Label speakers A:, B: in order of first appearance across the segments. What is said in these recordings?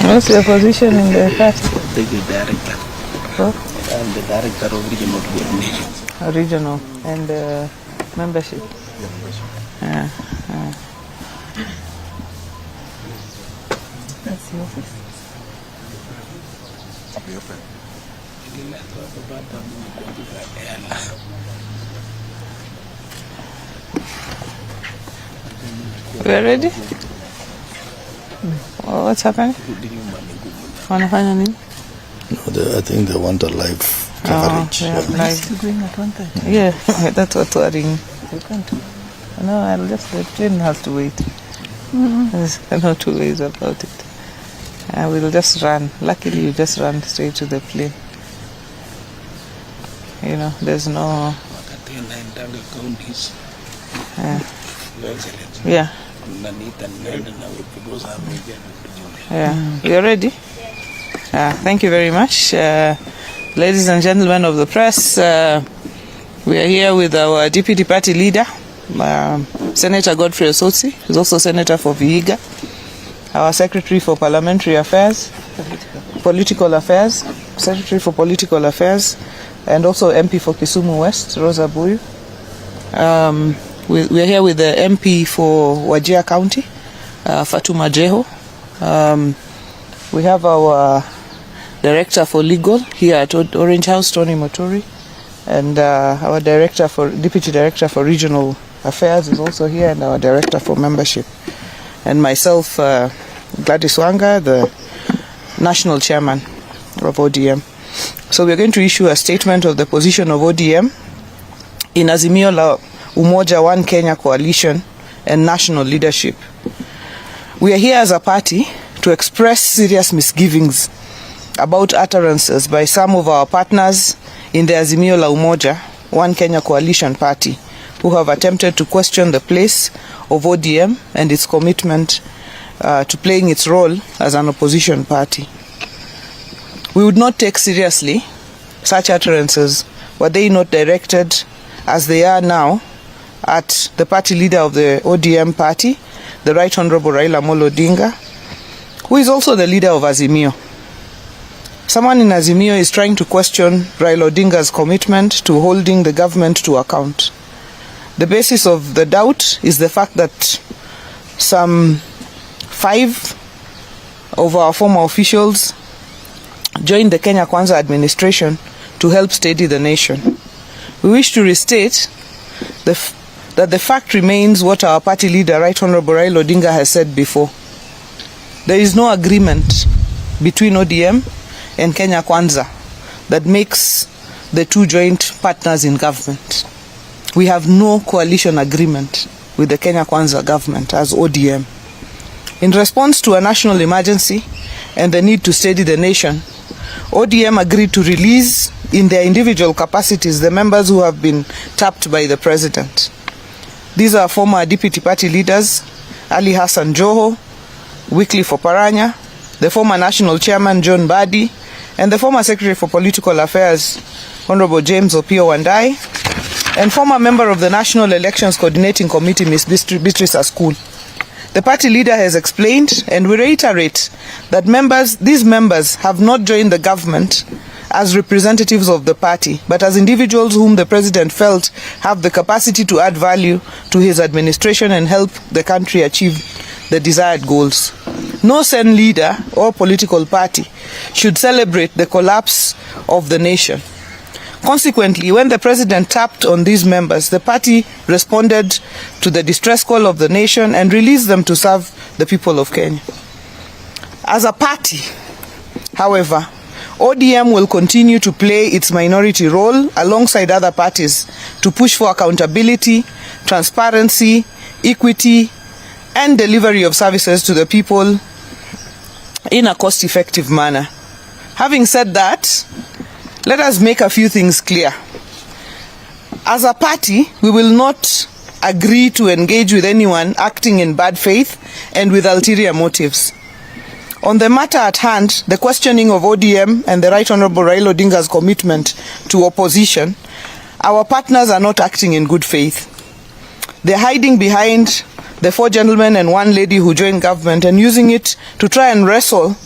A: What's your position in the party?
B: The director.
A: Oh?
B: I'm the director of regional coordination.
A: Regional and membership.
B: Yeah.
A: That's the office.
B: Be open.
A: We are ready? Oh, what's happening? Wanafanya nini?
C: No, I think they want a live coverage.
A: Oh, yeah, live. Going at 1:30. Yeah, that's what worrying. You can't. No, I'll just, the train has to wait. There's no two ways about it. I will just run. Luckily, you just run straight to the plane. You know, there's no... Yeah. Yeah. You're ready? Thank you very much. Ladies and gentlemen of the press, we are here with our deputy party leader, Senator Godfrey Osotsi, who's also Senator for Vihiga, our Secretary for Parliamentary Affairs, Political Affairs, Secretary for Political Affairs, and also MP for Kisumu West, Rosa Buyu. We are here with the MP for Wajir County, Fatuma Jeho. We have our Director for Legal here at Orange House, Tony Motori, and our Deputy Director for Regional Affairs is also here, and our Director for Membership. And myself, Gladys Wanga, the National Chairman of ODM. So we're going to issue a statement of the position of ODM in Azimio la Umoja One Kenya Coalition and National Leadership. We are here as a party to express serious misgivings about utterances by some of our partners in the Azimio la Umoja One Kenya Coalition Party who have attempted to question the place of ODM and its commitment to playing its role as an opposition party. We would not take seriously such utterances were they not directed, as they are now, at the party leader of the ODM party, the Right Honorable Raila Amolo Odinga, who is also the leader of Azimio. Someone in Azimio is trying to question Raila Odinga's commitment to holding the government to account. The basis of the doubt is the fact that some 5 of our former officials joined the Kenya Kwanza administration to help steady the nation. We wish to restate that the fact remains what our party leader, Right Honorable Raila Odinga, has said before. There is no agreement between ODM and Kenya Kwanza that makes the two joint partners in government. We have no coalition agreement with the Kenya Kwanza government as ODM. In response to a national emergency and the need to steady the nation, ODM agreed to release in their individual capacities the members who have been tapped by the president. These are former deputy party leaders Ali Hassan Joho, Wycliffe Oparanya, the former national chairman John Badi, and the former secretary for political affairs Honorable James Opio Wandai, and former member of the National Elections Coordinating Committee Ms. Beatrice Askul. The party leader has explained, and we reiterate, that these members have not joined the government as representatives of the party, but as individuals whom the president felt have the capacity to add value to his administration and help the country achieve the desired goals. No Sen leader or political party should celebrate the collapse of the nation. Consequently, when the president tapped on these members, the party responded to the distress call of the nation and released them to serve the people of Kenya. As a party, however, ODM will continue to play its minority role alongside other parties to push for accountability, transparency, equity, and delivery of services to the people in a cost-effective manner. Having said that, let us make a few things clear. As a party, we will not agree to engage with anyone acting in bad faith and with ulterior motives. On the matter at hand, the questioning of ODM and the Right Honorable Raila Odinga's commitment to opposition, our partners are not acting in good faith. They're hiding behind the 4 gentlemen and 1 lady who joined government and using it to try and wrestle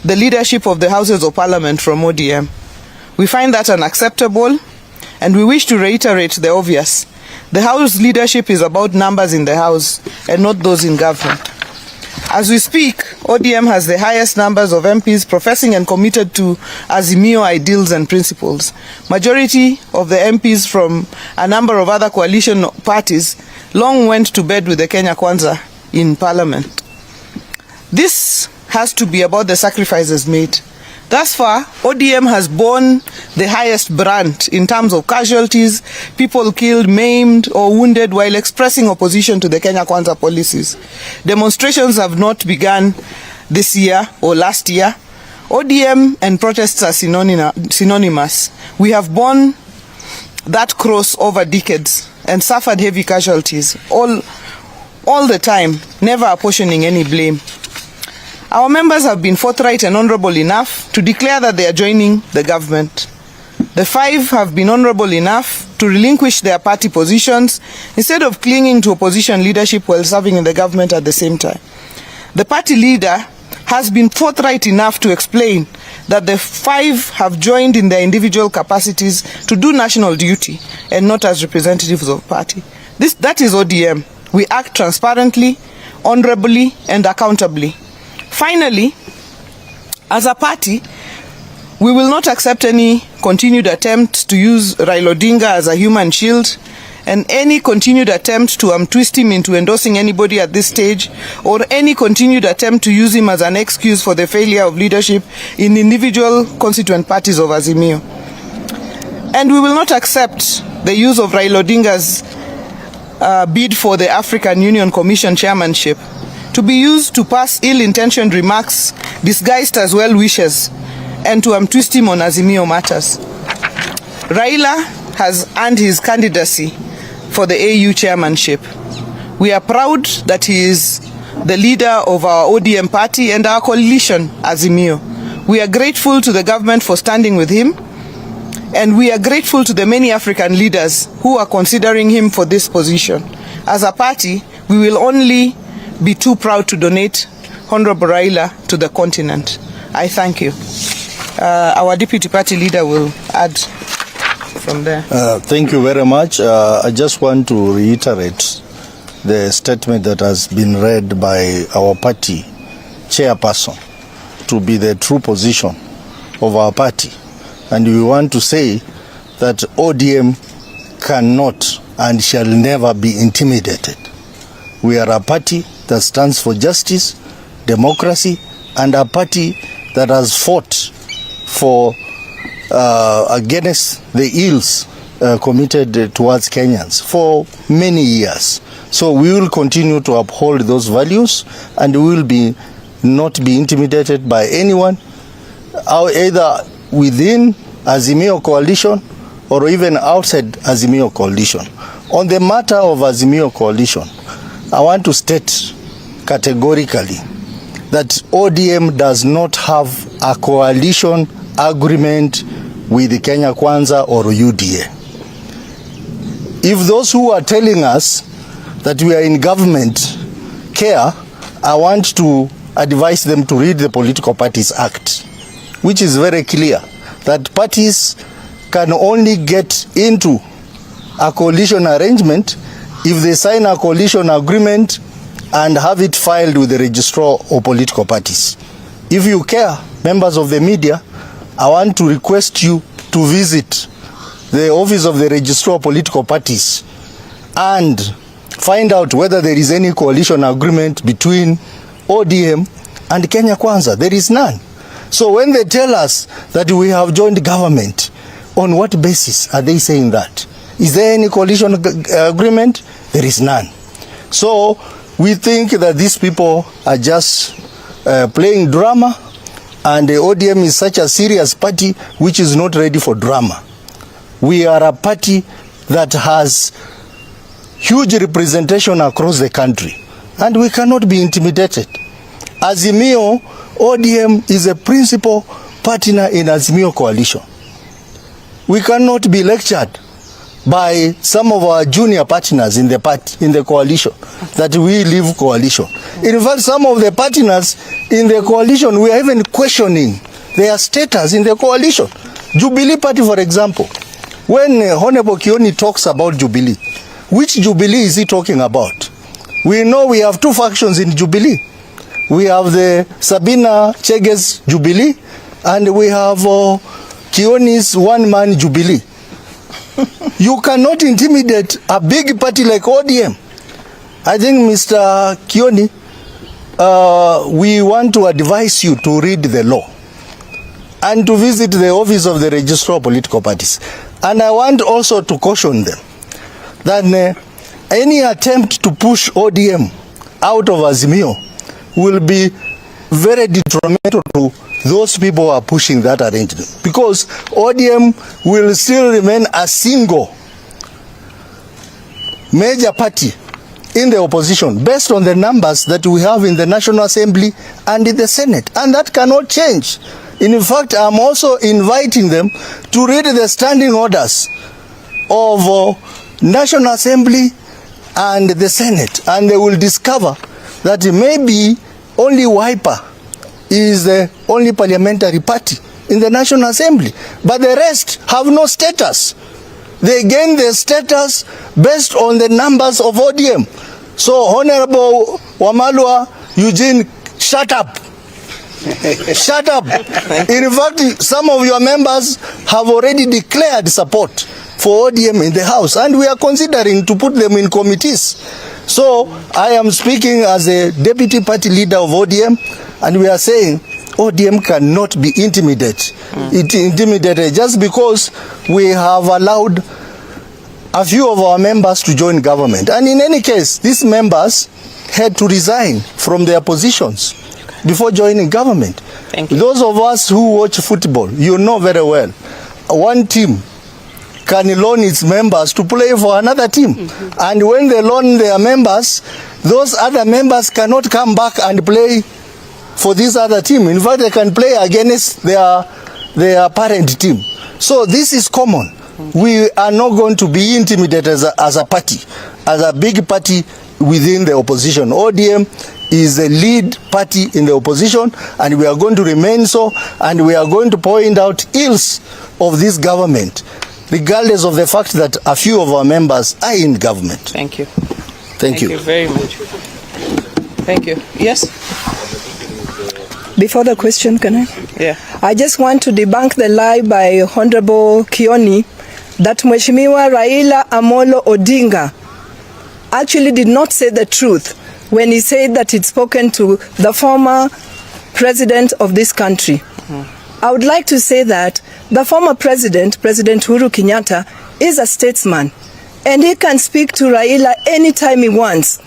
A: the leadership of the Houses of Parliament from ODM. We find that unacceptable, and we wish to reiterate the obvious. The House leadership is about numbers in the House and not those in government. As we speak, ODM has the highest numbers of MPs professing and committed to Azimio ideals and principles. Majority of the MPs from a number of other coalition parties long went to bed with the Kenya Kwanza in Parliament. This has to be about the sacrifices made. Thus far, ODM has borne the highest brunt in terms of casualties, people killed, maimed or wounded while expressing opposition to the Kenya Kwanza policies. Demonstrations have not begun this year or last year. ODM and protests are synonymous. We have borne that cross over decades and suffered heavy casualties all the time, never apportioning any blame. Our members have been forthright and honorable enough to declare that they are joining the government. The 5 have been honorable enough to relinquish their party positions instead of clinging to opposition leadership while serving in the government at the same time. The party leader has been forthright enough to explain that the 5 have joined in their individual capacities to do national duty and not as representatives of party. That is ODM. We act transparently, honorably and accountably. Finally, as a party, we will not accept any continued attempt to use Raila Odinga as a human shield and any continued attempt to twist him into endorsing anybody at this stage or any continued attempt to use him as an excuse for the failure of leadership in individual constituent parties of Azimio. And we will not accept the use of Raila Odinga's bid for the African Union Commission chairmanship to be used to pass ill-intentioned remarks disguised as well wishes and to twist him on Azimio matters. Raila has earned his candidacy for the AU chairmanship. We are proud that he is the leader of our ODM party and our coalition, Azimio. We are grateful to the government for standing with him, and we are grateful to the many African leaders who are considering him for this position. As a party, we will only be too proud to donate Honorable Raila to the continent. I thank you. Our deputy party leader will add from there.
C: Thank you very much. I just want to reiterate the statement that has been read by our party chairperson to be the true position of our party. And we want to say that ODM cannot and shall never be intimidated. We are a party that stands for justice, democracy, and a party that has fought for against the ills committed towards Kenyans for many years. So we will continue to uphold those values, and we will not be intimidated by anyone, either within Azimio coalition or even outside Azimio coalition. On the matter of Azimio coalition, I want to state categorically that ODM does not have a coalition agreement with the Kenya Kwanza or UDA. If those who are telling us that we are in government care, I want to advise them to read the Political Parties Act, which is very clear that parties can only get into a coalition arrangement if they sign a coalition agreement and have it filed with the registrar of political parties. If you care, members of the media, I want to request you to visit the office of the registrar of political parties and find out whether there is any coalition agreement between ODM and Kenya Kwanza. There is none. So when they tell us that we have joined government, on what basis are they saying that? Is there any coalition agreement? There is none. So we think that these people are just playing drama, and the ODM is such a serious party which is not ready for drama. We are a party that has huge representation across the country, and we cannot be intimidated. Azimio, ODM is a principal partner in Azimio coalition. We cannot be lectured by some of our junior partners in the party, in the coalition, that we leave coalition. In fact, some of the partners in the coalition, we are even questioning their status in the coalition. Jubilee Party, for example, when Honorable Kioni talks about Jubilee, which Jubilee is he talking about? We know we have two factions in Jubilee. We have the Sabina Chege's Jubilee, and we have Kioni's one-man Jubilee. You cannot intimidate a big party like ODM. I think, Mr. Kioni, we want to advise you to read the law and to visit the office of the Registrar of Political Parties. And I want also to caution them that any attempt to push ODM out of Azimio will be very detrimental to those people who are pushing that arrangement, because ODM will still remain a single major party in the opposition based on the numbers that we have in the National Assembly and in the Senate, and that cannot change. In fact, I'm also inviting them to read the standing orders of National Assembly and the Senate, and they will discover that maybe only Wiper is the only parliamentary party in the National Assembly, but the rest have no status. They gain their status based on the numbers of ODM. So, Honorable Wamalwa, Eugene, shut up. Shut up. In fact, some of your members have already declared support for ODM in the House, and we are considering to put them in committees. So, I am speaking as a deputy party leader of ODM, and we are saying ODM cannot be intimidated just because we have allowed a few of our members to join government. And in any case, these members had to resign from their positions before joining government.
A: Thank you.
C: Those of us who watch football, you know very well, one team can loan its members to play for another team. And when they loan their members, those other members cannot come back and play for this other team. In fact, they can play against their parent team. So this is common. We are not going to be intimidated as a party, as a big party within the opposition. ODM is the lead party in the opposition, and we are going to remain so, and we are going to point out ills of this government, regardless of the fact that a few of our members are in government.
A: Thank you.
C: Thank you.
A: Thank you very much. Thank you. Yes?
D: Before the question, can I?
A: Yeah.
D: I just want to debunk the lie by Honorable Kioni that Mheshimiwa Raila Amolo Odinga actually did not say the truth when he said that he'd spoken to the former president of this country. I would like to say that the former president, President Uhuru Kenyatta, is a statesman, and he can speak to Raila anytime he wants.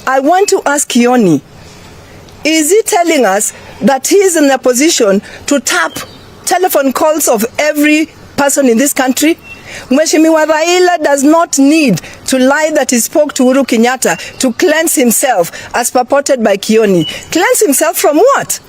D: I want to ask Kioni, is he telling us that he is in a position to tap telephone calls of every person in this country? Mheshimiwa Raila does not need to lie that he spoke to Uhuru Kenyatta to cleanse himself as purported by Kioni. Cleanse himself from what?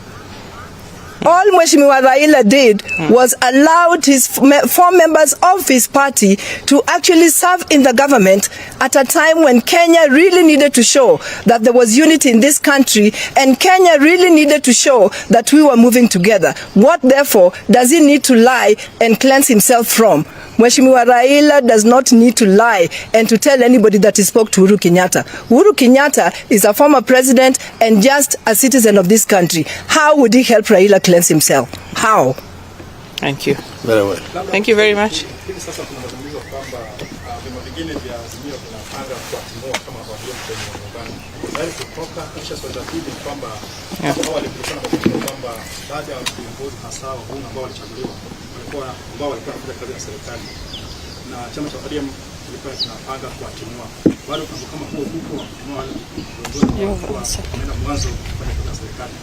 D: All Mheshimiwa Raila did was allowed his four members of his party to actually serve in the government at a time when Kenya really needed to show that there was unity in this country, and Kenya really needed to show that we were moving together. What, therefore, does he need to lie and cleanse himself from? Mheshimiwa Raila does not need to lie and to tell anybody that he spoke to Uhuru Kenyatta. Uhuru Kenyatta is a former president and just a citizen of this country. How would he help Raila cleanse himself? How?
A: Thank you.
C: Very well.
A: Thank you very much.
E: ambao walikuwa wanafanya kazi ya serikali na chama cha ODM kilikuwa kinapanga kuwatimua. Bado kama huo huko kutimua wale viongozi ambao walikuwa mwanzo kufanya kazi ya serikali.